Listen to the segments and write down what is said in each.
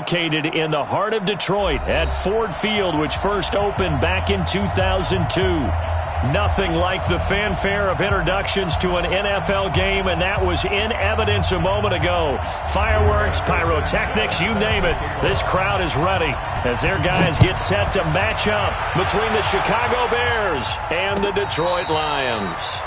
located in the heart of Detroit at Ford Field, which first opened back in 2002. Nothing like the fanfare of introductions to an NFL game, and that was in evidence a moment ago. Fireworks, pyrotechnics, you name it. This crowd is ready as their guys get set to match up between the Chicago Bears and the Detroit Lions.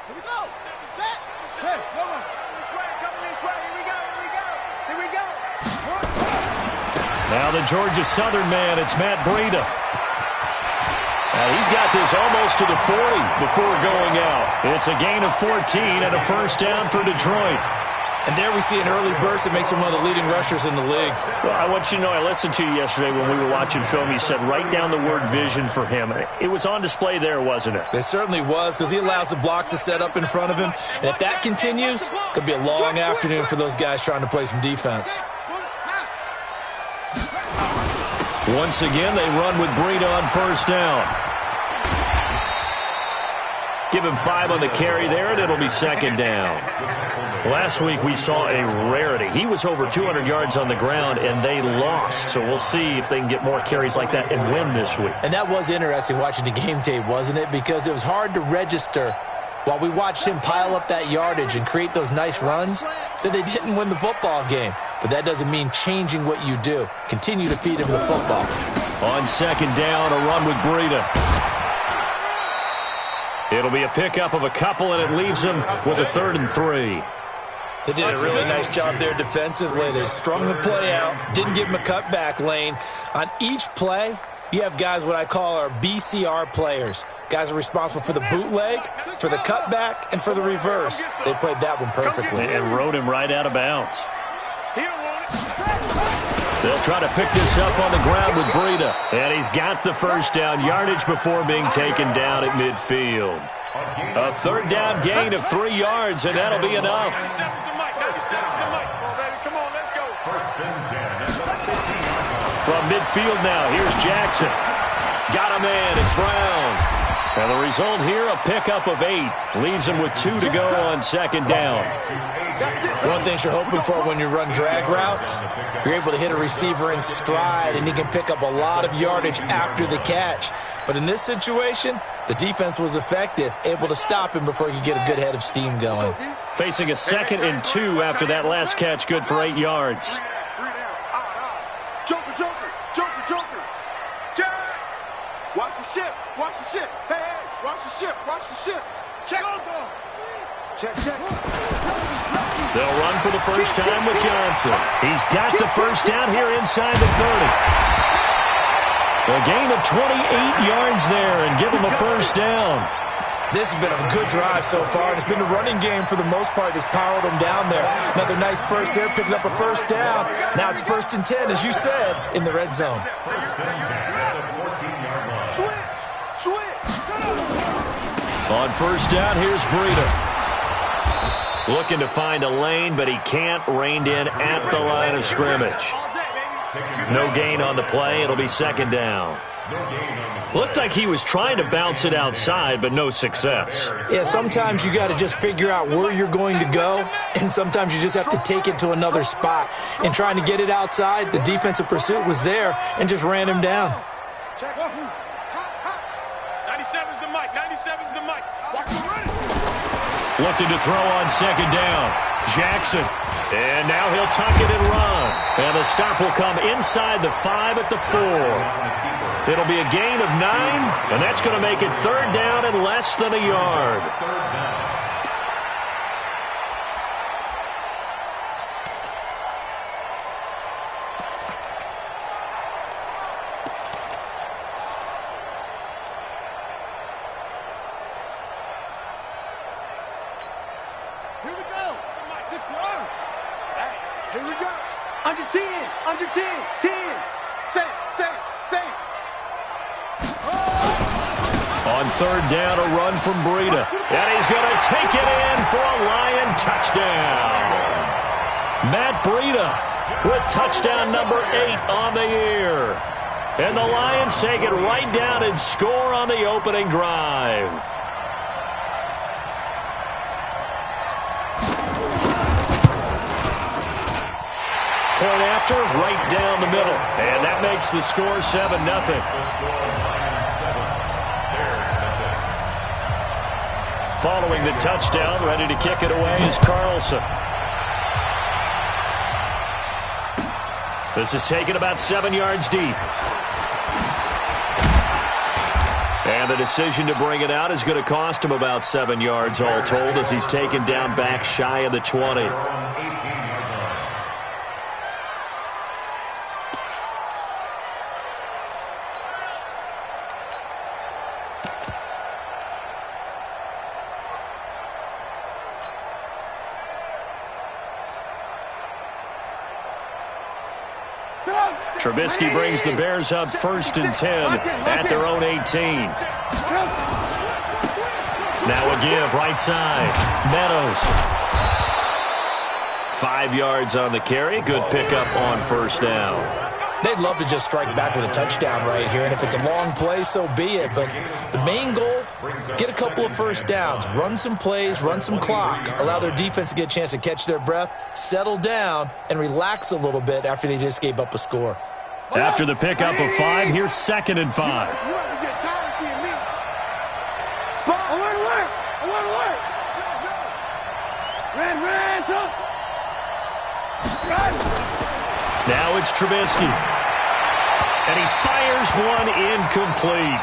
Here we go. Set. Hey, come on. This way, come this way. Here we go. Here we go. Now the Georgia Southern man, it's Matt Breida. He's got this almost to the 40 before going out. It's a gain of 14 and a first down for Detroit. And there we see an early burst that makes him one of the leading rushers in the league. Well, I want you to know, I listened to you yesterday when we were watching film. You said write down the word vision for him. It was on display there, wasn't it? It certainly was, because he allows the blocks to set up in front of him. And if that continues, it could be a long afternoon for those guys trying to play some defense. Once again, they run with Breida on first down. Give him 5 on the carry there, and it'll be second down. Last week we saw a rarity. He was over 200 yards on the ground, and they lost. So we'll see if they can get more carries like that and win this week. And that was interesting watching the game tape, wasn't it? Because it was hard to register while we watched him pile up that yardage and create those nice runs that they didn't win the football game. But that doesn't mean changing what you do. Continue to feed him the football. On second down, a run with Breida. It'll be a pickup of a couple, and it leaves them with a 3rd and 3. They did a really nice job there defensively. They strung the play out, didn't give him a cutback lane. On each play, you have guys what I call our BCR players. Guys are responsible for the bootleg, for the cutback, and for the reverse. They played that one perfectly. And rode him right out of bounds. They'll try to pick this up on the ground with Breida. And he's got the first down yardage before being taken down at midfield. A 3rd down gain of 3 yards, and that'll be enough. From midfield now, here's Jackson. Got a man, it's Brown. And the result here, a pickup of 8. Leaves him with 2 to go on second down. One thing you're hoping for when you run drag routes, you're able to hit a receiver in stride, and he can pick up a lot of yardage after the catch. But in this situation, the defense was effective, able to stop him before he could get a good head of steam going. Facing a 2nd and 2 after that last catch, good for 8 yards. Joker. Watch the ship. Hey, watch the ship. Check. They'll run for the first time with Johnson. He's got the first down here inside the 30. A gain of 28 yards there and give him a first down. This has been a good drive so far, and it's been a running game for the most part that's powered them down there. Another nice burst there, picking up a first down. Now it's 1st and 10, as you said, in the red zone. Switch. On first down, here's Breida. Looking to find a lane, but he can't. Reined in at the line of scrimmage. No gain on the play. It'll be second down. Looked like he was trying to bounce it outside, but no success. Yeah, sometimes you got to just figure out where you're going to go, and sometimes you just have to take it to another spot. And trying to get it outside, the defensive pursuit was there and just ran him down. 97's the mic. Watch the run. Looking to throw on second down. Jackson. And now he'll tuck it and run. And the stop will come inside the 5 at the 4. It'll be a gain of 9, and that's going to make it 3rd down and less than a yard. Here we go. 6-1. Hey, here we go. Under 10. 10. Say. On third down, a run from Breida. And he's going to take it in for a Lion touchdown. Matt Breida with touchdown number 8 on the year. And the Lions take it right down and score on the opening drive. Point after, right down the middle. And that makes the score 7-0. Following the touchdown, ready to kick it away is Carlson. This is taken about 7 yards deep. And the decision to bring it out is going to cost him about 7 yards all told as he's taken down back shy of the 20. Trubisky brings the Bears up 1st and 10 at their own 18. Now a give right side. Meadows. 5 yards on the carry. Good pickup on 1st down. They'd love to just strike back with a touchdown right here, and if it's a long play, so be it. But the main goal, get a couple of 1st downs, run some plays, run some clock, allow their defense to get a chance to catch their breath, settle down, and relax a little bit after they just gave up a score. After the pickup of 5, here's 2nd and 5. You might get tired of seeing me. Spot. I want to work. I want to work. Run. Now it's Trubisky. And he fires one incomplete.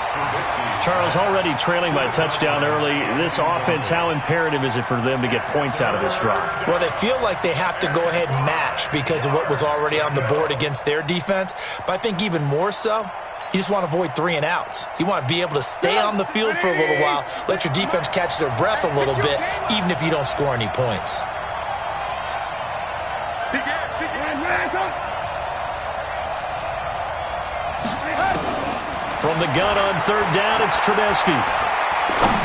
Charles, already trailing by touchdown early. This offense, how imperative is it for them to get points out of this drive? Well, they feel like they have to go ahead and match because of what was already on the board against their defense. But I think even more so, you just want to avoid 3 and outs. You want to be able to stay on the field for a little while, let your defense catch their breath a little bit, even if you don't score any points. From the gun on 3rd down, it's Trubisky.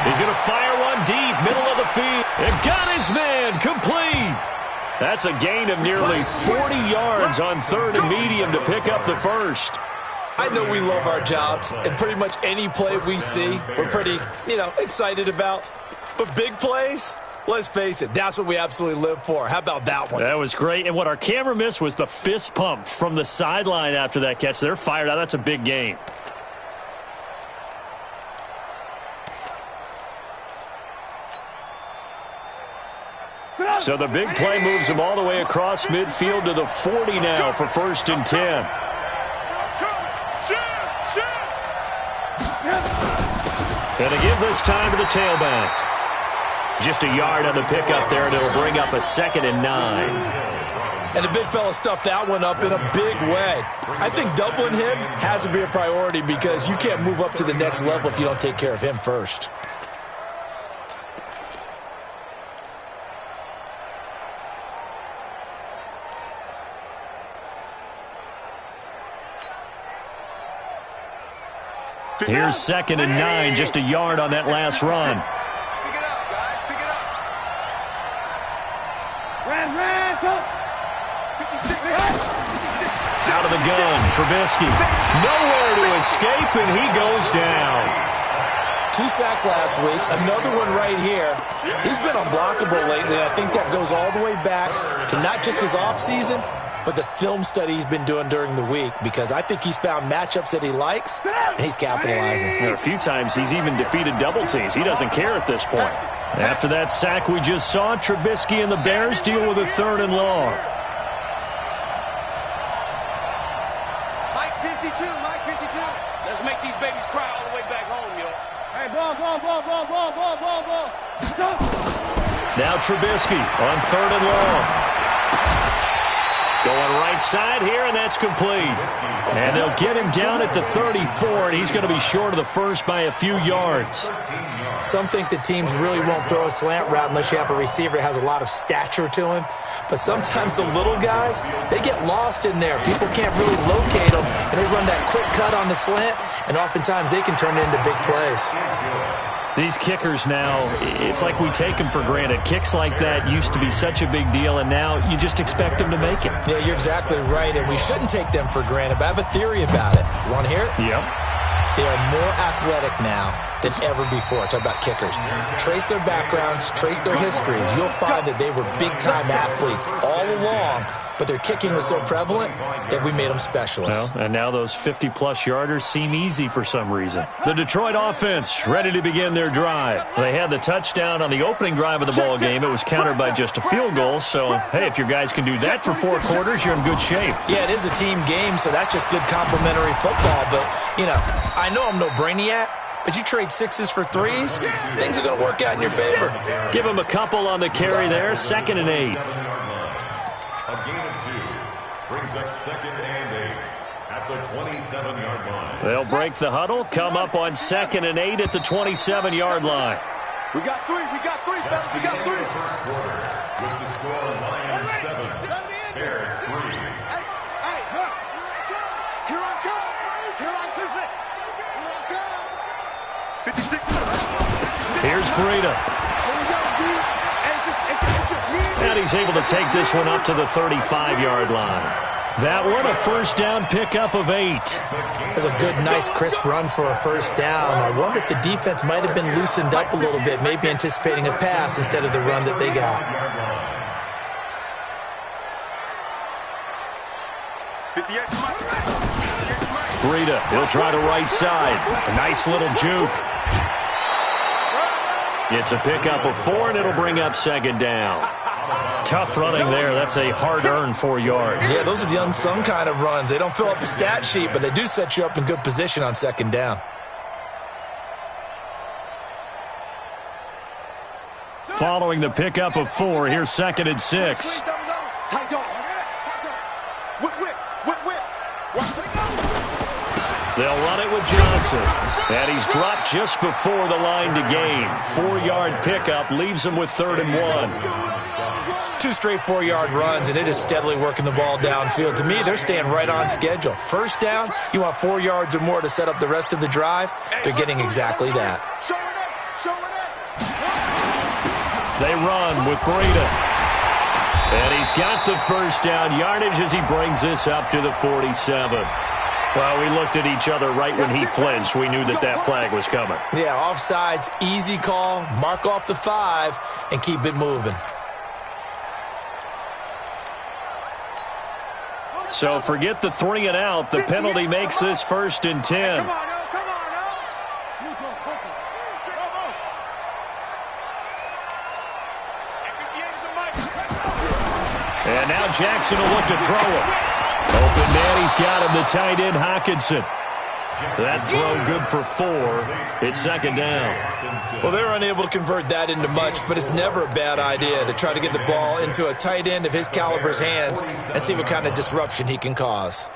He's going to fire one deep, middle of the field. And got his man, complete. That's a gain of nearly 40 yards on 3rd and medium to pick up the 1st. I know we love our jobs, and pretty much any play we see, we're pretty, excited about. But big plays, let's face it, that's what we absolutely live for. How about that one? That was great. And what our camera missed was the fist pump from the sideline after that catch. They're fired out. That's a big gain. So the big play moves him all the way across midfield to the 40 now for 1st and 10. And to give this time to the tailback. Just a yard on the pickup there, and it'll bring up a 2nd and 9. And the big fella stuffed that one up in a big way. I think doubling him has to be a priority because you can't move up to the next level if you don't take care of him first. Here's 2nd and 9, just a yard on that last run. Pick it up, guys. Pick it up. Out of the gun, Trubisky. Nowhere to escape, and he goes down. 2 sacks last week, another one right here. He's been unblockable lately, and I think that goes all the way back to not just his offseason, but the film study he's been doing during the week, because I think he's found matchups that he likes, and he's capitalizing. A few times he's even defeated double teams. He doesn't care at this point. After that sack we just saw, Trubisky and the Bears deal with a 3rd and long. Mike 52. Let's make these babies cry all the way back home, yo. Hey, ball. Now Trubisky on 3rd and long. Going right side here, and that's complete. And they'll get him down at the 34, and he's going to be short of the 1st by a few yards. Some think that teams really won't throw a slant route unless you have a receiver that has a lot of stature to him. But sometimes the little guys, they get lost in there. People can't really locate them, and they run that quick cut on the slant, and oftentimes they can turn it into big plays. These kickers now, it's like we take them for granted. Kicks like that used to be such a big deal, and now you just expect them to make it. Yeah, you're exactly right, and we shouldn't take them for granted, but I have a theory about it. You want to hear it? Yep. They are more athletic now than ever before. Talk about kickers. Trace their backgrounds, trace their histories. You'll find that they were big-time athletes all along, but their kicking was so prevalent that we made them specialists. Well, and now those 50-plus yarders seem easy for some reason. The Detroit offense ready to begin their drive. They had the touchdown on the opening drive of the ball game. It was countered by just a field goal. So, hey, if your guys can do that for 4 quarters, you're in good shape. Yeah, it is a team game, so that's just good complimentary football. But, you know, I know I'm no brainiac, but you trade 6s for 3s, things are going to work out in your favor. Give them a couple on the carry there, 2nd and 8. A gain of 2 brings up 2nd and 8 at the 27-yard line. They'll break the huddle, come up on 2nd and 8 at the 27-yard line. We got 3, we got 3, fellas, we got 3. First quarter with the score Lions 7, Bears 3. Hey, look. Here I come. Here I come. Here I come. 56. Here's Breida. Here we go, dude. Hey, it's just me. And he's able to take this one up to the 35-yard line. That one, a first down pickup of 8. That's a good, nice, crisp run for a first down. I wonder if the defense might have been loosened up a little bit, maybe anticipating a pass instead of the run that they got. 58. Breida, he'll try to right side. A nice little juke. It's a pickup of 4, and it'll bring up 2nd down. Tough running there. That's a hard-earned 4 yards. Yeah, those are the unsung kind of runs. They don't fill up the stat sheet, but they do set you up in good position on 2nd down. Following the pickup of 4, here's 2nd and 6. Tight dog. Whip. They'll run it with Johnson. And he's dropped just before the line to gain. 4-yard pickup leaves him with 3rd and 1. 2 straight 4-yard runs, and it is steadily working the ball downfield. To me, they're staying right on schedule. First down, you want 4 yards or more to set up the rest of the drive. They're getting exactly that. They run with Breida. And he's got the first down yardage as he brings this up to the 47. Well, we looked at each other right when he flinched. We knew that that flag was coming. Yeah, offsides, easy call, mark off the 5, and keep it moving. So forget the 3 and out. The penalty makes this 1st and 10. Come on, now. And now Jackson will look to throw it. Open man, he's got him, the tight end, Hockenson. That throw good for 4. It's 2nd down. Well, they're unable to convert that into much, but it's never a bad idea to try to get the ball into a tight end of his caliber's hands and see what kind of disruption he can cause.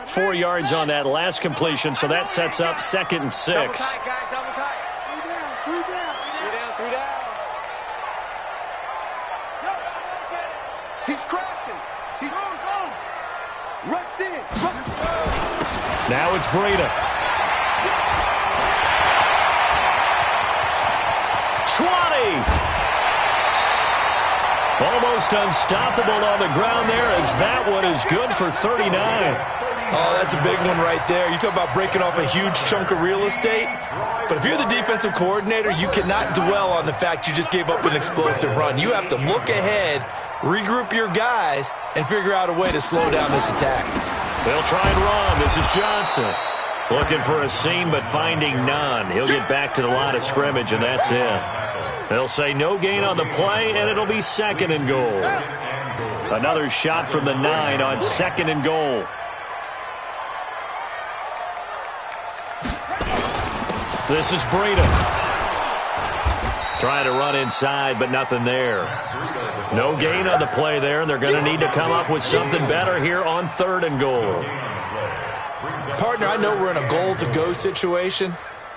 4 yards on that last completion, so that sets up 2nd and 6. Double tight, guys, double tight. 3 down. He's crashing. He's on. Rush in. Now it's Breida. 20. Almost unstoppable on the ground there as that one is good for 39. Oh, that's a big one right there. You talk about breaking off a huge chunk of real estate. But if you're the defensive coordinator, you cannot dwell on the fact you just gave up an explosive run. You have to look ahead, regroup your guys, and figure out a way to slow down this attack. They'll try and run. This is Johnson. Looking for a seam, but finding none. He'll get back to the line of scrimmage, and that's it. They'll say no gain on the play, and it'll be 2nd and goal. Another shot from the 9 on 2nd and goal. This is Breida. Trying to run inside, but nothing there. No gain on the play there, and they're going to need to come up with something better here on 3rd and goal. Partner, I know we're in a goal-to-go situation,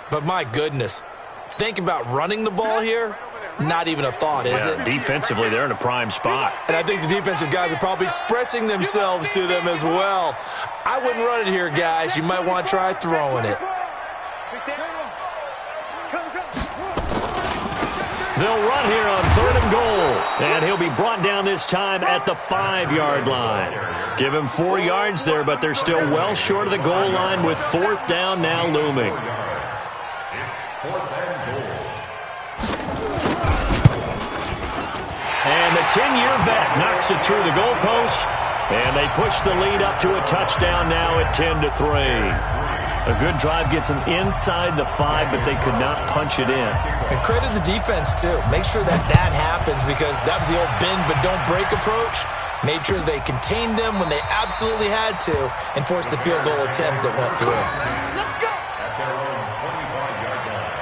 but my goodness, think about running the ball here. Not even a thought, is it? Defensively, they're in a prime spot. And I think the defensive guys are probably expressing themselves to them as well. I wouldn't run it here, guys. You might want to try throwing it. They'll run here on 3rd and goal. And he'll be brought down this time at the 5-yard line. Give him 4 yards there, but they're still well short of the goal line with 4th down now looming. It's 4th and goal. And the 10-year vet knocks it through the goalpost. And they push the lead up to a touchdown now at 10-3. A good drive gets them inside the 5, but they could not punch it in. And credit the defense, too. Make sure that happens because that was the old bend but don't break approach. Made sure they contained them when they absolutely had to and forced the field goal attempt that went through. Let's go! At their own 25-yard line.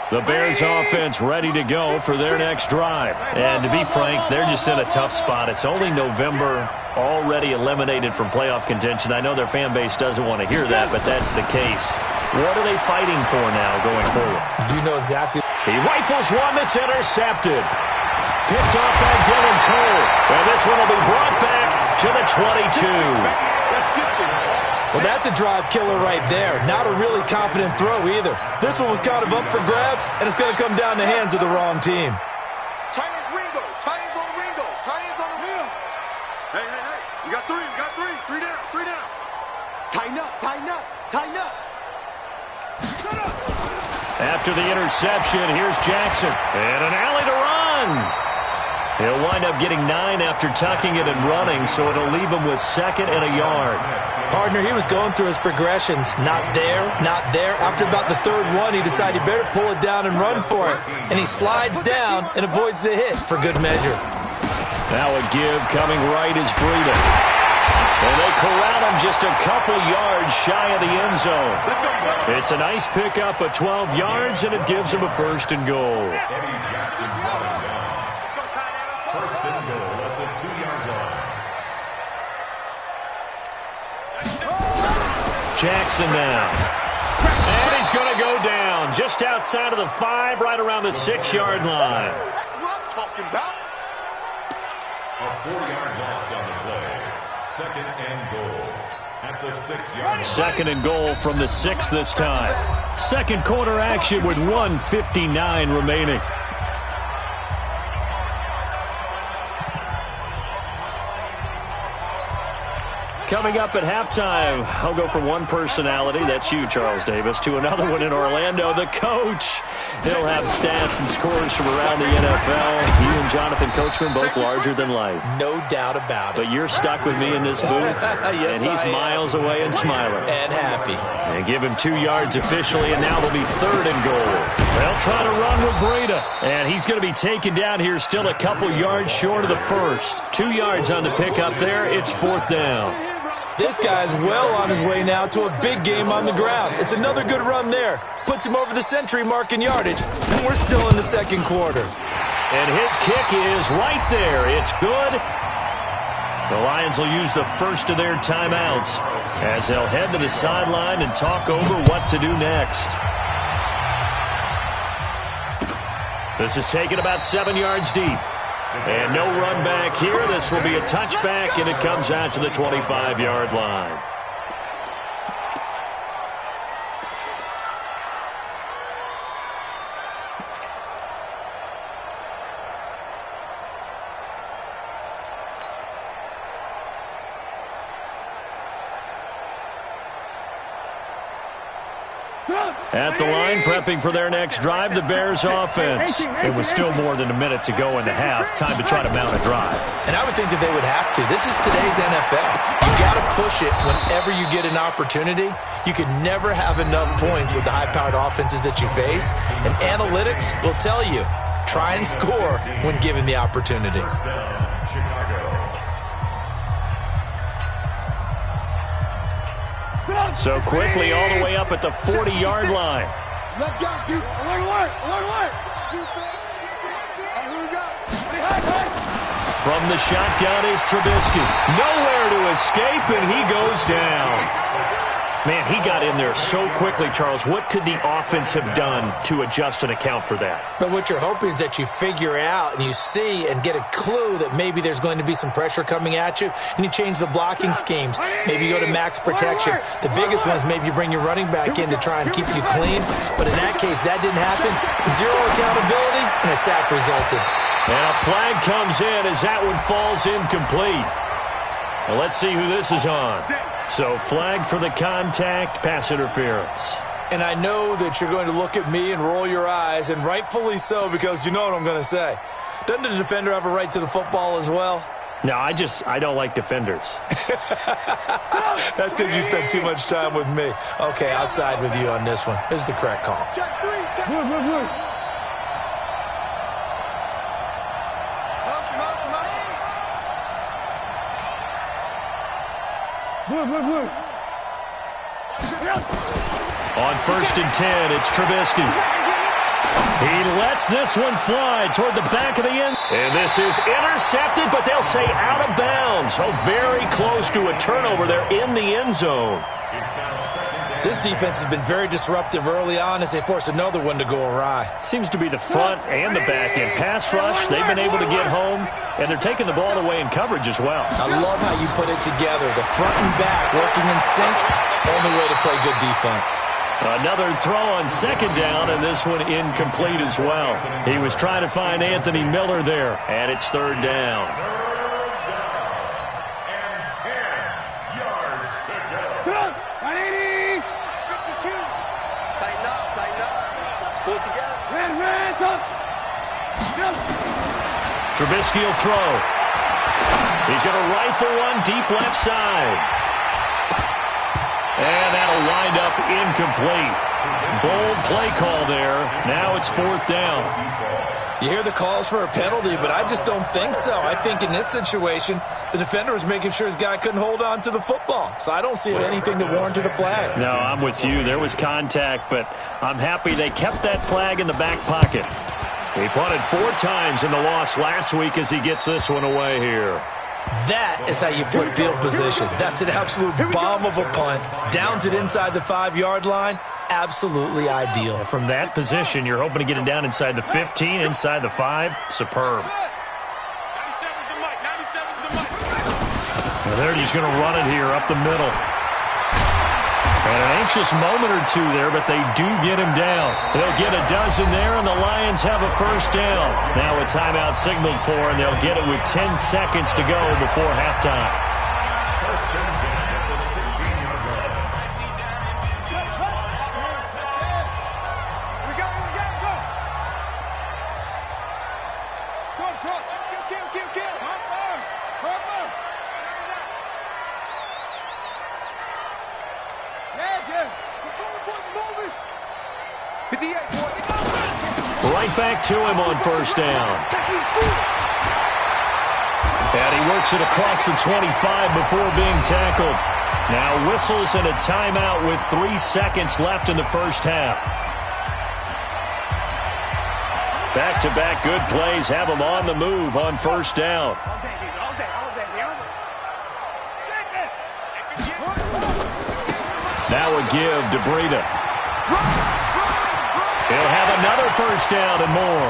The Bears offense ready to go for their next drive. And to be frank, they're just in a tough spot. It's only November, already eliminated from playoff contention. I know their fan base doesn't want to hear that, but that's the case. What are they fighting for now going forward? You know exactly. He rifles one that's intercepted. Picked off by Dylan Cole. And this one will be brought back to the 22. Well, that's a drive killer right there. Not a really confident throw either. This one was kind of up for grabs, and it's going to come down the hands of the wrong team. Chinese Ringo. Chinese on Ringo. Chinese on the rim. Hey, hey, hey. You got 3. You got 3. 3 down. 3 down. Tighten up. Tighten up. Tighten up. Shut up. After the interception, here's Jackson. And an alley to run. He'll wind up getting 9 after tucking it and running, so it'll leave him with 2nd and a yard. Partner, he was going through his progressions. Not there, not there. After about the 3rd one, he decided he better pull it down and run for it. And he slides down and avoids the hit for good measure. Now a give coming right is Breida. And they corral him just a couple yards shy of the end zone. It's a nice pickup of 12 yards, and it gives him a 1st and goal. Eddie Jackson running down. 1st and goal at the 2-yard line. Jackson now. And he's going to go down just outside of the 5, right around the 6-yard line. That's what I'm talking about. A 4-yard loss on the play. 2nd and goal at the 6-yard line. 2nd and goal from the 6 this time. 2nd quarter action with 1:59 remaining. Coming up at halftime, I'll go from one personality, that's you, Charles Davis, to another one in Orlando, the coach. He'll have stats and scores from around the NFL. You and Jonathan Coachman, both larger than life. No doubt about it. But you're stuck with me in this booth, Yes, and he's I am. miles away and smiling. And happy. And give him 2 yards officially, and now they'll be 3rd and goal. They'll try to run with Breida, and he's going to be taken down here still a couple yards short of the 1st. 2 yards on the pickup there. It's 4th down. This guy's well on his way now to a big game on the ground. It's another good run there. Puts him over the century mark in yardage, and we're still in the 2nd quarter. And his kick is right there. It's good. The Lions will use the first of their timeouts as they'll head to the sideline and talk over what to do next. This is taken about 7 yards deep. And no run back here. This will be a touchback, and it comes out to the 25-yard line. At the line, prepping for their next drive, the Bears offense. It was still more than a minute to go in the half. Time to try to mount a drive. And I would think that they would have to. This is today's NFL. You got to push it whenever you get an opportunity. You can never have enough points with the high-powered offenses that you face. And analytics will tell you, try and score when given the opportunity. First down, Chicago. So quickly all the way up at the 40-yard line. Let's go, dude. Alert. Defense. Here we go. From the shotgun is Trubisky. Nowhere to escape, and he goes down. Man, he got in there so quickly, Charles. What could the offense have done to adjust and account for that? But what you're hoping is that you figure out and you see and get a clue that maybe there's going to be some pressure coming at you, and you change the blocking schemes. Maybe you go to max protection. The biggest one is maybe you bring your running back in to try and keep you clean. But in that case, that didn't happen. Zero accountability, and a sack resulted. And a flag comes in as that one falls incomplete. Well, let's see who this is on. So flag for the contact, pass interference. And I know that you're going to look at me and roll your eyes, and rightfully so, because you know what I'm going to say. Doesn't the defender have a right to the football as well? No, I don't like defenders. That's because you spend too much time with me. Okay, I'll side with you on this one. This is the correct call. Check 3, check. On 1st and 10, it's Trubisky. He lets this one fly toward the back of the end. And this is intercepted, but they'll say out of bounds. Oh, very close to a turnover there in the end zone. This defense has been very disruptive early on as they force another one to go awry. Seems to be the front and the back end. Pass rush, they've been able to get home, and they're taking the ball away in coverage as well. I love how you put it together. The front and back working in sync, only way to play good defense. Another throw on 2nd down, and this one incomplete as well. He was trying to find Anthony Miller there, and it's 3rd down. Trubisky will throw. He's going to rifle one deep left side. And that'll wind up incomplete. Bold play call there. Now it's 4th down. You hear the calls for a penalty, but I just don't think so. I think in this situation, the defender was making sure his guy couldn't hold on to the football. So I don't see anything that warranted a flag. No, I'm with you. There was contact, but I'm happy they kept that flag in the back pocket. He punted 4 times in the loss last week as he gets this one away here. That is how you flip field position. That's an absolute bomb of a punt. Downs it inside the 5-yard line. Absolutely ideal. From that position, you're hoping to get it down inside the 15, inside the 5. Superb. Well, they're just going to run it here up the middle. And an anxious moment or two there, but they do get him down. They'll get a dozen there, and the Lions have a 1st down. Now a timeout signaled for, and they'll get it with 10 seconds to go before halftime. 1st and 10 at the 16-yard line. Here we go. Short. Kill. Hop on. Right back to him on 1st down. And he works it across the 25 before being tackled. Now whistles and a timeout with 3 seconds left in the 1st half. Back-to-back good plays have him on the move on 1st down. Now a give to Breida. He'll have another 1st down and more.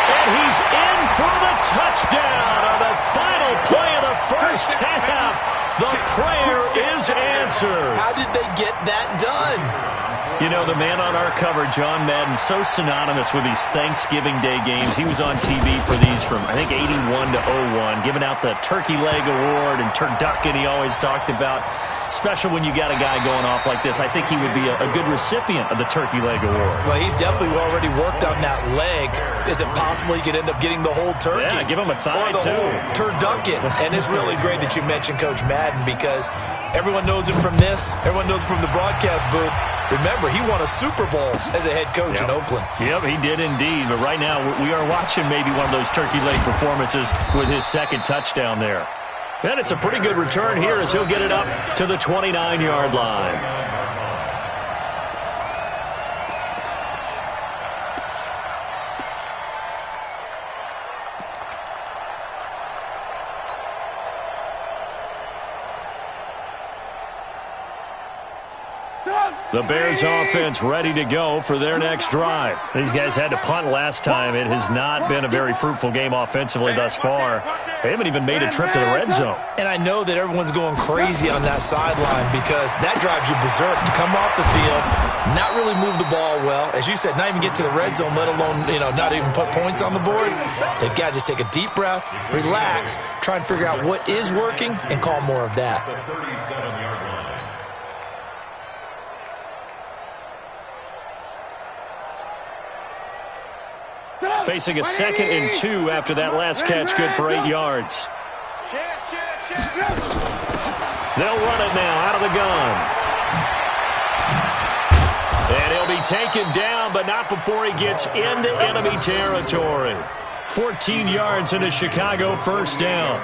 And he's in for the touchdown on the final play of the 1st half. The prayer is answered. How did they get that done? You know, the man on our cover, John Madden, so synonymous with these Thanksgiving Day games. He was on TV for these from, I think, 81 to 01, giving out the Turkey Leg Award and turducken he always talked about. Special when you got a guy going off like this. I think he would be a good recipient of the Turkey Leg Award. Well, he's definitely already worked on that leg. Is it possible he could end up getting the whole turkey? Yeah, give him a thigh, or the too. whole turducken. And it's really great that you mentioned Coach Madden because everyone knows him from this. Everyone knows him from the broadcast booth. Remember, he won a Super Bowl as a head coach in Oakland. Yep, he did indeed. But right now, we are watching maybe one of those turkey leg performances with his 2nd touchdown there. And it's a pretty good return here as he'll get it up to the 29-yard line. The Bears offense ready to go for their next drive. These guys had to punt last time. It has not been a very fruitful game offensively thus far. They haven't even made a trip to the red zone. And I know that everyone's going crazy on that sideline because that drives you berserk to come off the field, not really move the ball well. As you said, not even get to the red zone, let alone, not even put points on the board. They've got to just take a deep breath, relax, try and figure out what is working, and call more of that. The 37-yard line. Facing a 2nd and 2 after that last catch, good for 8 yards. They'll run it now out of the gun. And he'll be taken down, but not before he gets into enemy territory. 14 yards into Chicago, first down.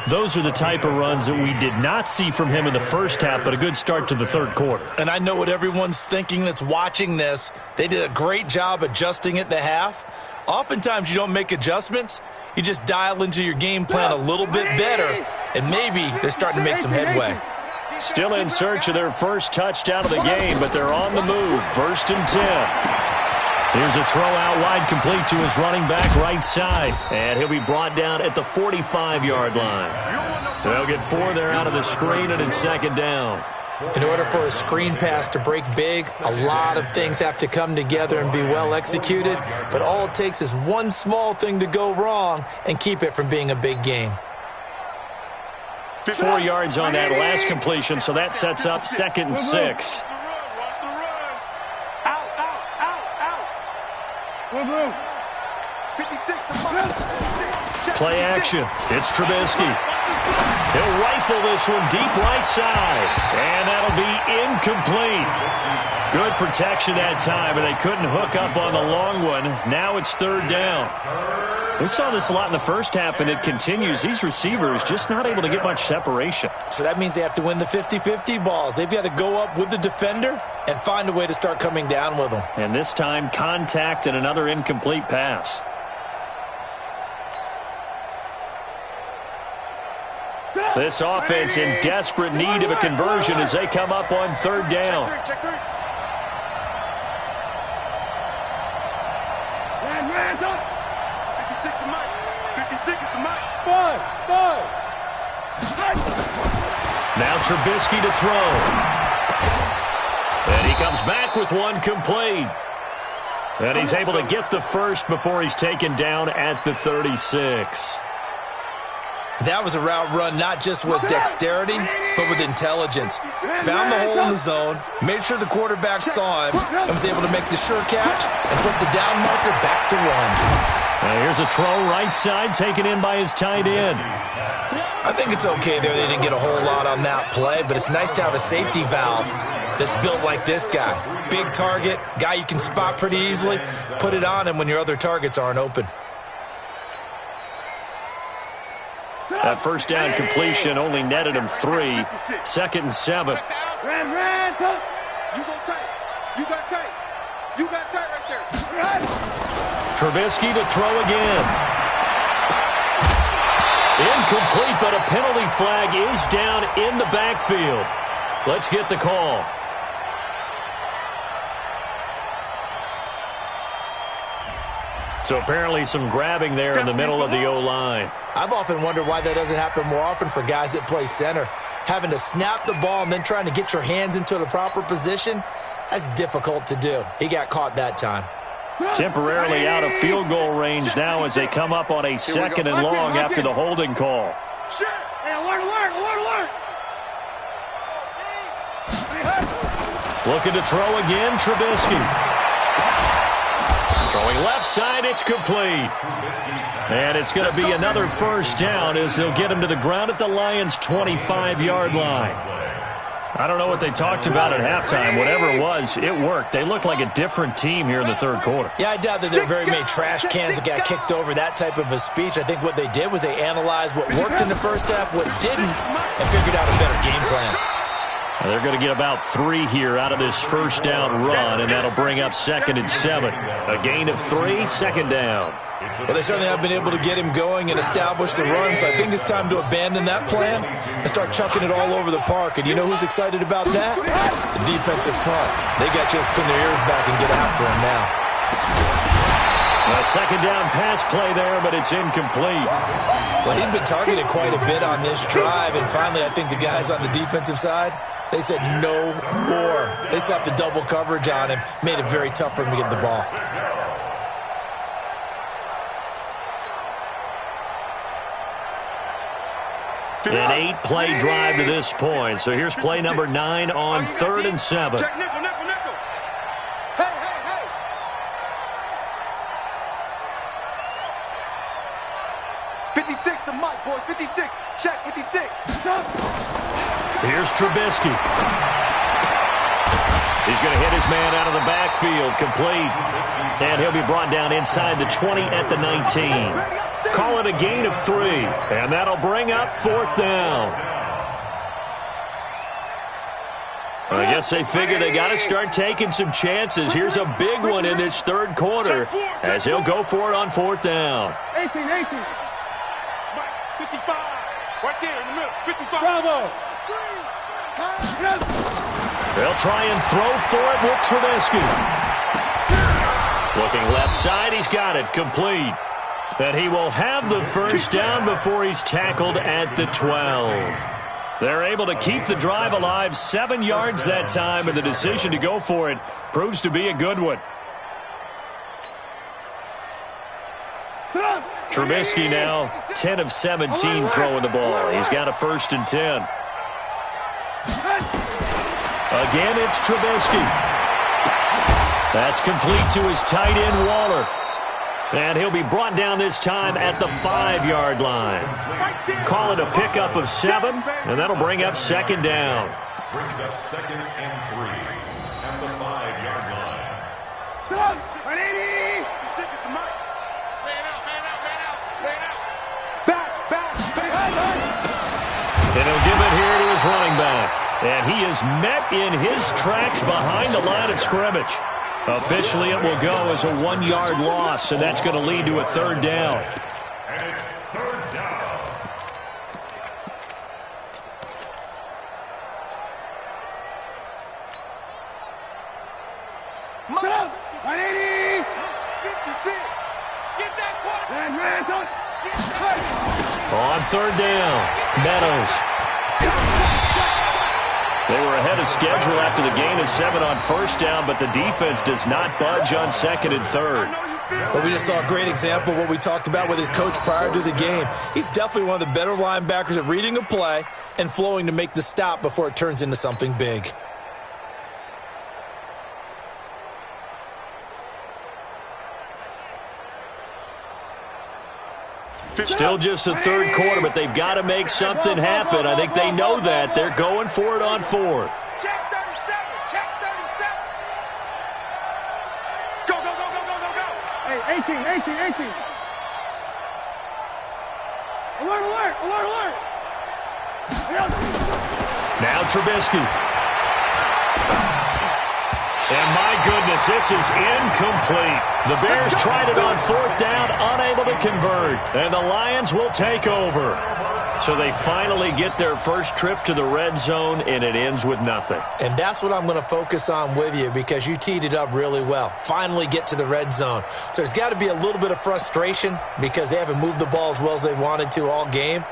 Those are the type of runs that we did not see from him in the first half, but a good start to the third quarter. And I know what everyone's thinking that's watching this. They did a great job adjusting at the half. Oftentimes you don't make adjustments. You just dial into your game plan a little bit better, and maybe they're starting to make some headway. Still in search of their first touchdown of the game, but they're on the move. 1st and 10. Here's a throw out wide, complete to his running back right side. And he'll be brought down at the 45-yard line. They'll get 4 there out of the screen, and it's 2nd down. In order for a screen pass to break big, a lot of things have to come together and be well executed. But all it takes is one small thing to go wrong and keep it from being a big game. 4 yards on that last completion, so that sets up 2nd and 6. Play action. It's Trubisky. He'll rifle this one deep right side. And that'll be incomplete. Good protection that time, and they couldn't hook up on the long one. Now it's 3rd down. We saw this a lot in the first half, and it continues. These receivers just not able to get much separation. So that means they have to win the 50-50 balls. They've got to go up with the defender and find a way to start coming down with them. And this time, contact and another incomplete pass. This offense in desperate need of a conversion as they come up on 3rd down. Now Trubisky to throw. And he comes back with one complete. And he's able to get the first before he's taken down at the 36. That was a route run not just with dexterity, but with intelligence. Found the hole in the zone, made sure the quarterback saw him, and was able to make the sure catch and flip the down marker back to 1. Here's a throw right side taken in by his tight end. I think it's okay there. They didn't get a whole lot on that play, but it's nice to have a safety valve that's built like this guy. Big target, guy you can spot pretty easily. Put it on him when your other targets aren't open. That first down completion only netted him 3. 2nd and 7. You go tight. You got tight. You got tight right there. Trubisky to throw again. Incomplete, but a penalty flag is down in the backfield. Let's get the call. So apparently some grabbing there in the middle of the O-line. I've often wondered why that doesn't happen more often for guys that play center. Having to snap the ball and then trying to get your hands into the proper position, that's difficult to do. He got caught that time. Temporarily out of field goal range now as they come up on a 2nd and long after the holding call. Looking to throw again, Trubisky. Throwing left side, it's complete. And it's going to be another first down as they'll get him to the ground at the Lions' 25-yard line. I don't know what they talked about at halftime. Whatever it was, it worked. They looked like a different team here in the third quarter. Yeah, I doubt that there are very many trash cans that got kicked over, that type of a speech. I think what they did was they analyzed what worked in the first half, what didn't, and figured out a better game plan. They're going to get about 3 here out of this first down run, and that'll bring up 2nd and 7. A gain of 3, 2nd down. Well, they certainly have been able to get him going and establish the run, so I think it's time to abandon that plan and start chucking it all over the park. And you know who's excited about that? The defensive front. They got just pin their ears back and get after him now. A 2nd down pass play there, but it's incomplete. Well, he'd been targeted quite a bit on this drive, and finally I think the guys on the defensive side, they said no more. They slapped the double coverage on him, made it very tough for him to get the ball. An 8-play drive to this point. So here's play number 9 on 3rd and 7. Check nickel, nickel, nickel. Hey, hey, hey. '56 to Mike, boys. 56. Check 56. Here's Trubisky. He's going to hit his man out of the backfield, complete. And he'll be brought down inside the 20 at the 19. Call it a gain of 3, and that'll bring up 4th down. I guess they figure they got to start taking some chances. Here's a big one in this third quarter as he'll go for it on 4th down. 18. Mike, 55. Right there in the middle. 55. Bravo. They'll try and throw for it with Trubisky. Looking left side, he's got it, complete. And he will have the first down before he's tackled at the 12. They're able to keep the drive alive, 7 yards that time, and the decision to go for it proves to be a good one. Trubisky now 10 of 17 throwing the ball. He's got a 1st and 10. Again, it's Trubisky. That's complete to his tight end, Waller. And he'll be brought down this time at the 5-yard line. Call it a pickup of 7, and that'll bring up 2nd down. Brings up 2nd and 3 at the 5-yard line. Stop! 180! Man out. Back. And he'll give it here to his running back. And he is met in his tracks behind the line of scrimmage. Officially, it will go as a 1-yard loss, and that's going to lead to a 3rd down. And it's 3rd down. Mike, 180! 56! Get that quarterback! On 3rd down, Meadows. They were ahead of schedule after the gain of 7 on 1st down, but the defense does not budge on 2nd and 3rd. But we just saw a great example of what we talked about with his coach prior to the game. He's definitely one of the better linebackers at reading a play and flowing to make the stop before it turns into something big. Still just the 3rd quarter, but they've got to make something happen. I think they know that. They're going for it on 4th. Check 37. Go. Hey, 18. Alert. Now Trubisky. And my goodness, this is incomplete. The Bears tried it on 4th down, unable to convert. And the Lions will take over. So they finally get their first trip to the red zone, and it ends with nothing. And that's what I'm going to focus on with you because you teed it up really well. Finally get to the red zone. So there's got to be a little bit of frustration because they haven't moved the ball as well as they wanted to all game.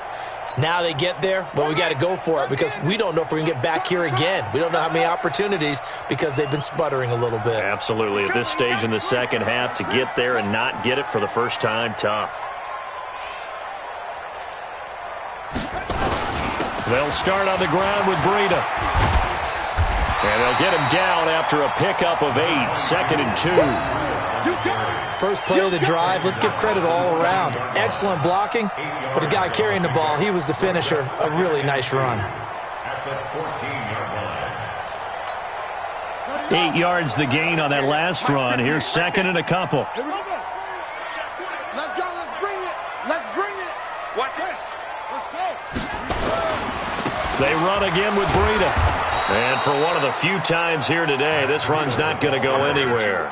Now they get there, but we got to go for it because we don't know if we're going to get back here again. We don't know how many opportunities because they've been sputtering a little bit. Absolutely. At this stage in the second half, to get there and not get it for the first time, tough. They'll start on the ground with Breida. And they'll get him down after a pickup of 8, 2nd and 2. First play of the drive, let's give credit all around. Excellent blocking, but the guy carrying the ball, he was the finisher. A really nice run. At the 14-yard line. 8 yards the gain on that last run. Here's second and a couple. Let's go. Let's bring it. Let's bring it. Watch it. Let's go. They run again with Breida. And for one of the few times here today, this run's not going to go anywhere.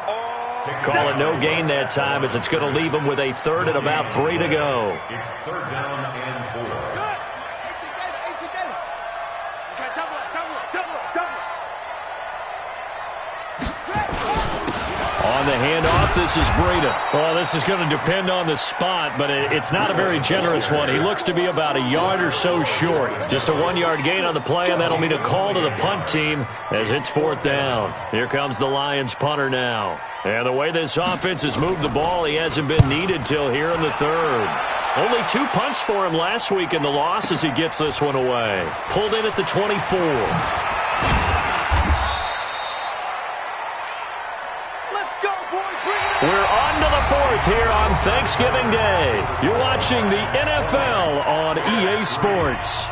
Call it no gain that time, as it's going to leave them with a third and about 3 to go. It's third down and 4. On the handoff, this is Breida. Well, this is going to depend on the spot, but it's not a very generous one. He looks to be about a yard or so short. Just a 1-yard gain on the play, and that'll mean a call to the punt team as it's fourth down. Here comes the Lions punter now. And the way this offense has moved the ball, he hasn't been needed till here in the third. Only 2 punts for him last week in the loss as he gets this one away. Pulled in at the 24. We're on to the fourth here on Thanksgiving Day. You're watching the NFL on EA Sports.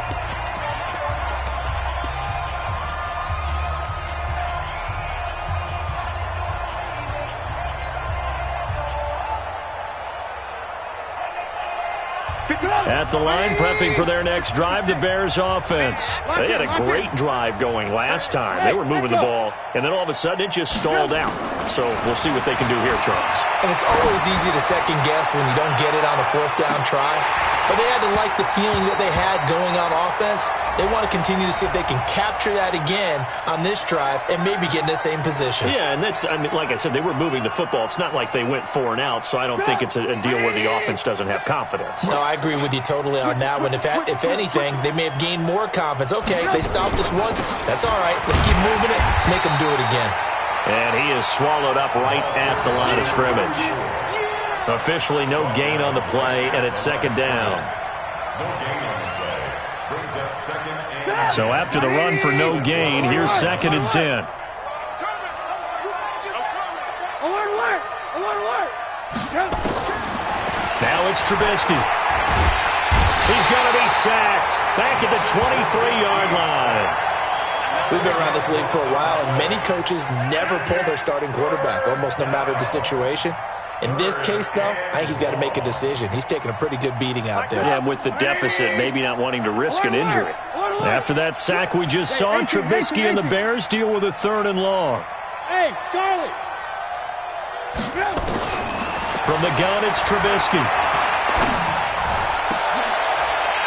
At the line, prepping for their next drive, the Bears offense. They had a great drive going last time. They were moving the ball, and then all of a sudden it just stalled out. So we'll see what they can do here, Charles. And it's always easy to second guess when you don't get it on a fourth down try. But they had to like the feeling that they had going on offense. They want to continue to see if they can capture that again on this drive and maybe get in the same position. Yeah, and that's, I mean, like I said, they were moving the football. It's not like they went 4 and out, so I don't think it's a deal where the offense doesn't have confidence. No, I agree with you totally on that one. If anything, they may have gained more confidence. Okay, they stopped us once. That's all right. Let's keep moving it. Make them do it again. And he is swallowed up right at the line of scrimmage. Officially no gain on the play, and it's second down. No gain on the play. Brings up second and... So after the run for no gain, here's second and 10. Now it's Trubisky. He's going to be sacked back at the 23-yard line. We've been around this league for a while, and many coaches never pull their starting quarterback, almost no matter the situation. In this case, though, I think he's got to make a decision. He's taking a pretty good beating out there. Yeah, with the deficit, maybe not wanting to risk an injury. After that sack we just saw, Trubisky and the Bears deal with a third and long. Hey, Charlie! From the gun, it's Trubisky.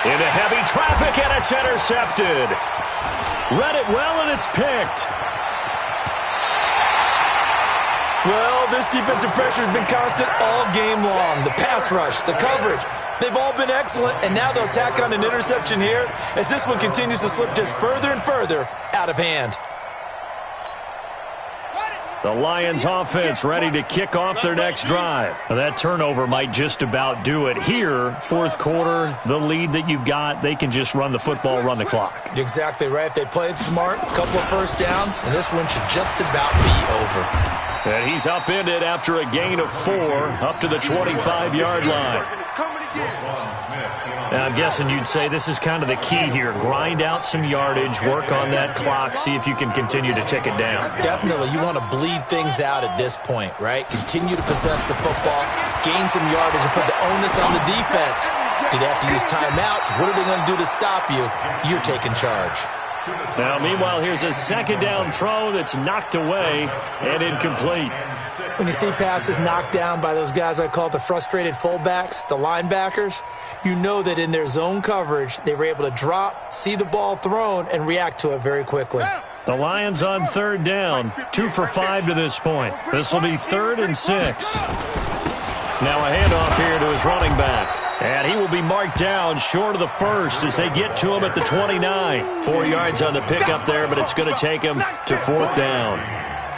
Into heavy traffic, and it's intercepted. Read it well, and it's picked. Well, this defensive pressure has been constant all game long. The pass rush, the coverage, they've all been excellent, and now they'll tack on an interception here as this one continues to slip just further and further out of hand. The Lions offense ready to kick off their next drive. That turnover might just about do it. Here, fourth quarter, the lead that you've got, they can just run the football, run the clock. You're exactly right. They played smart, a couple of first downs, and this one should just about be over. And he's upended after a gain of 4 up to the 25-yard line. Now, I'm guessing you'd say this is kind of the key here. Grind out some yardage, work on that clock, see if you can continue to tick it down. Definitely. You want to bleed things out at this point, right? Continue to possess the football, gain some yardage, and put the onus on the defense. Do they have to use timeouts? What are they going to do to stop you? You're taking charge. Now, meanwhile, here's a second down throw that's knocked away and incomplete. When you see passes knocked down by those guys I call the frustrated fullbacks, the linebackers, you know that in their zone coverage, they were able to drop, see the ball thrown, and react to it very quickly. The Lions on third down, 2 for 5 to this point. This will be 3rd and 6. Now a handoff here to his running back. And he will be marked down short of the first as they get to him at the 29. 4 yards on the pickup there, but it's going to take him to 4th down.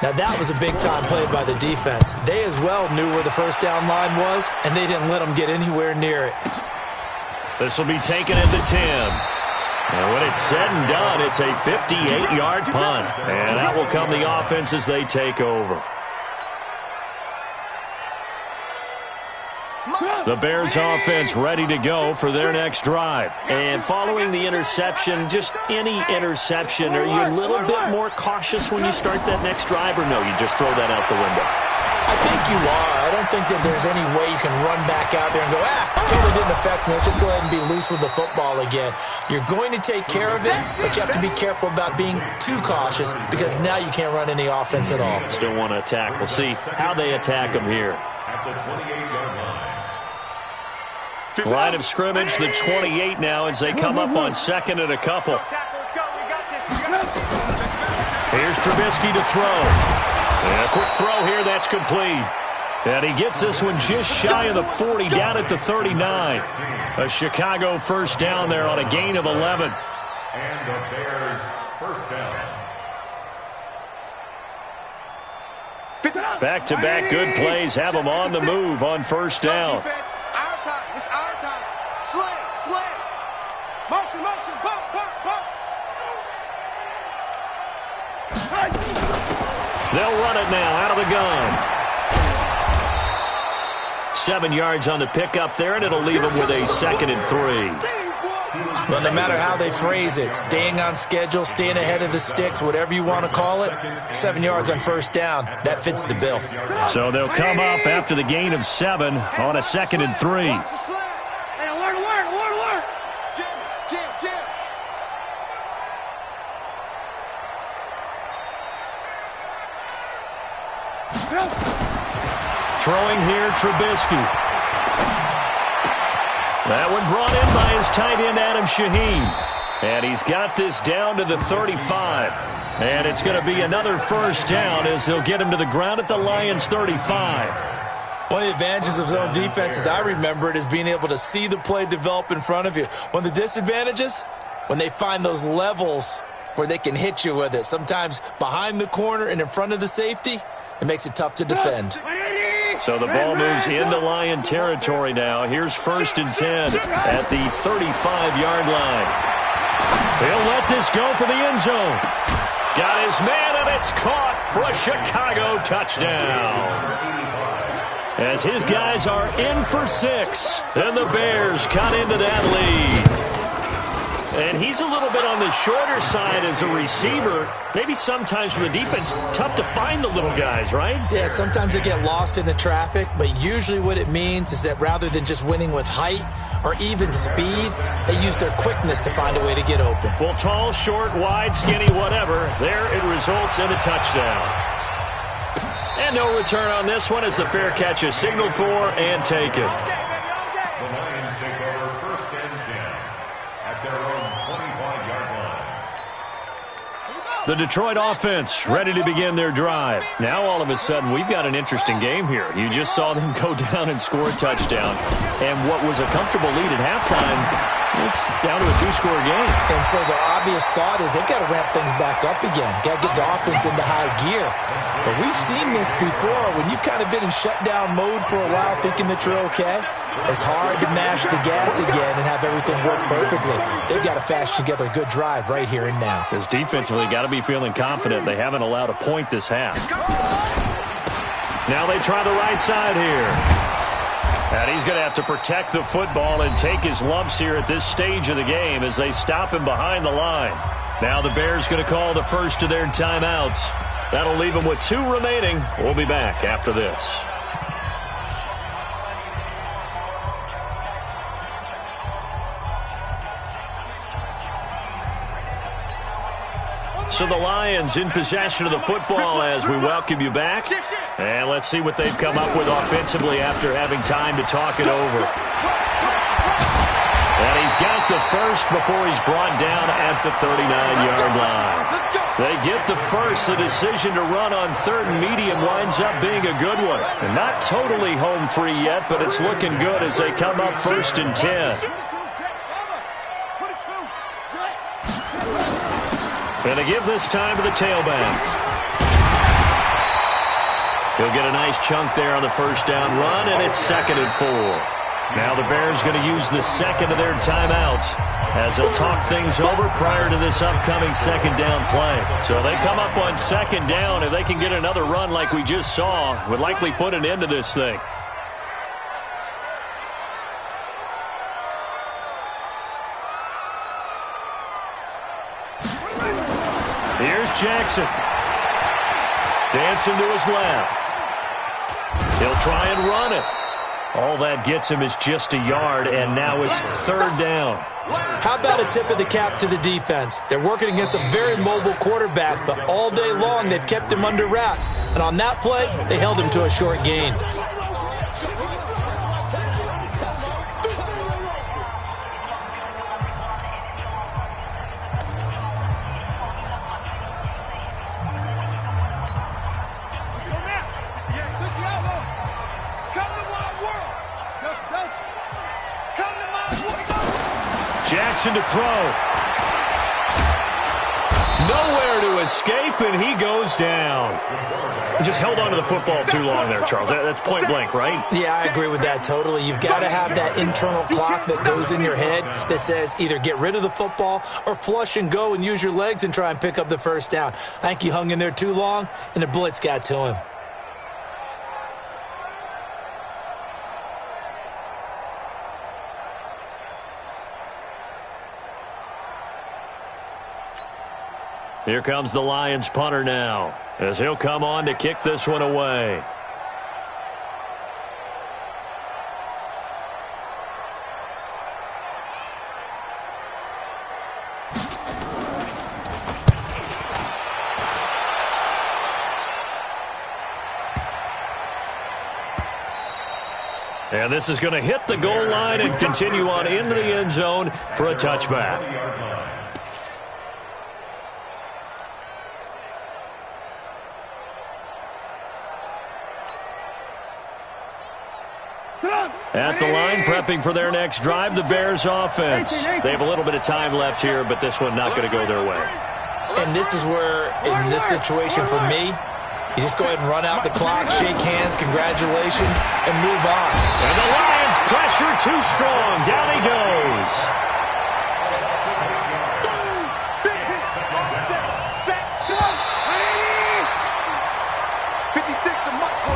Now that was a big-time play by the defense. They as well knew where the first down line was, and they didn't let them get anywhere near it. This will be taken at the 10. And when it's said and done, it's a 58-yard punt. And that will come the offense as they take over. The Bears offense ready to go for their next drive. And following the interception, just any interception, are you a little bit more cautious when you start that next drive, or no, you just throw that out the window? I think you are. I don't think that there's any way you can run back out there and go, totally didn't affect me. Let's just go ahead and be loose with the football again. You're going to take care of it, but you have to be careful about being too cautious because now you can't run any offense at all. Still want to attack. We'll see how they attack them here. At the 28-yard line. Line of scrimmage, the 28 now as they come up on second and a couple. Here's Trubisky to throw. And a quick throw here, that's complete. And he gets this one just shy of the 40, down at the 39. A Chicago first down there on a gain of 11. And the Bears first down. Back-to-back good plays have them on the move on first down. Our time. It's our time. Slay. Motion, bump. They'll run it now out of the gun. 7 yards on the pickup there, and it'll leave them with a 2nd and 3. Well, no matter how they phrase it, staying on schedule, staying ahead of the sticks, whatever you want to call it, 7 yards on first down, that fits the bill. So they'll come up after the gain of 7 on a 2nd and 3. Hey, alert. Jam. Throwing here, Trubisky. That one brought in by his tight end, Adam Shaheen. And he's got this down to the 35. And it's going to be another first down as they'll get him to the ground at the Lions' 35. One of the advantages of zone defense, as I remember it, is being able to see the play develop in front of you. One of the disadvantages, when they find those levels where they can hit you with it, sometimes behind the corner and in front of the safety, it makes it tough to defend. So the ball moves into Lion territory now. Here's 1st and 10 at the 35-yard line. He'll let this go for the end zone. Got his man, and it's caught for a Chicago touchdown. As his guys are in for 6, and the Bears cut into that lead. And he's a little bit on the shorter side as a receiver. Maybe sometimes for the defense, tough to find the little guys, right? Yeah, sometimes they get lost in the traffic, but usually what it means is that rather than just winning with height or even speed, they use their quickness to find a way to get open. Well, tall, short, wide, skinny, whatever, there it results in a touchdown. And no return on this one as the fair catch is signaled for and taken. The Lions take over 1st and 10 at their own 25-yard line. The Detroit offense ready to begin their drive. Now all of a sudden we've got an interesting game here. You just saw them go down and score a touchdown. And what was a comfortable lead at halftime, it's down to a 2-score game. And so the obvious thought is they've got to ramp things back up again. Got to get the offense into high gear. But we've seen this before. When you've kind of been in shutdown mode for a while thinking that you're okay, it's hard to mash the gas again and have everything work perfectly. They've got to fashion together a good drive right here and now. Because defensively, got to be feeling confident. They haven't allowed a point this half. Now they try the right side here. And he's going to have to protect the football and take his lumps here at this stage of the game as they stop him behind the line. Now the Bears going to call the first of their timeouts. That'll leave them with 2 remaining. We'll be back after this. So the Lions in possession of the football as we welcome you back. And let's see what they've come up with offensively after having time to talk it over. And he's got the first before he's brought down at the 39-yard line. They get the first. The decision to run on 3rd and medium winds up being a good one. And not totally home free yet, but it's looking good as they come up 1st and 10. And they give this time to the tailback. He'll get a nice chunk there on the first down run, and it's 2nd and 4. Now the Bears going to use the second of their timeouts as they'll talk things over prior to this upcoming 2nd down play. So they come up on 2nd down. If they can get another run like we just saw, would likely put an end to this thing. Jackson. Dancing to his left. He'll try and run it. All that gets him is just a yard, and now it's third down. How about a tip of the cap to the defense? They're working against a very mobile quarterback, but all day long they've kept him under wraps. And on that play, they held him to a short gain. Jackson to throw. Nowhere to escape, and he goes down. Just held on to the football too long there, Charles. That's point blank, right? Yeah, I agree with that totally. You've got to have that internal clock that goes in your head that says either get rid of the football or flush and go and use your legs and try and pick up the first down. I think he hung in there too long, and the blitz got to him. Here comes the Lions punter now, as he'll come on to kick this one away. And this is going to hit the goal line and continue on into the end zone for a touchback. At the line, prepping for their next drive, the Bears offense. They have a little bit of time left here, but this one not going to go their way. And this is where, in this situation for me, you just go ahead and run out the clock, shake hands, congratulations, and move on. And the Lions pressure too strong. Down he goes.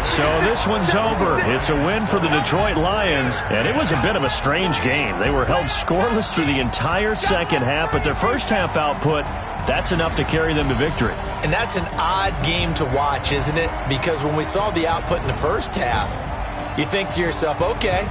So this one's over. It's a win for the Detroit Lions, and it was a bit of a strange game. They were held scoreless through the entire second half, but their first half output, that's enough to carry them to victory. And that's an odd game to watch, isn't it? Because when we saw the output in the first half, you think to yourself, okay,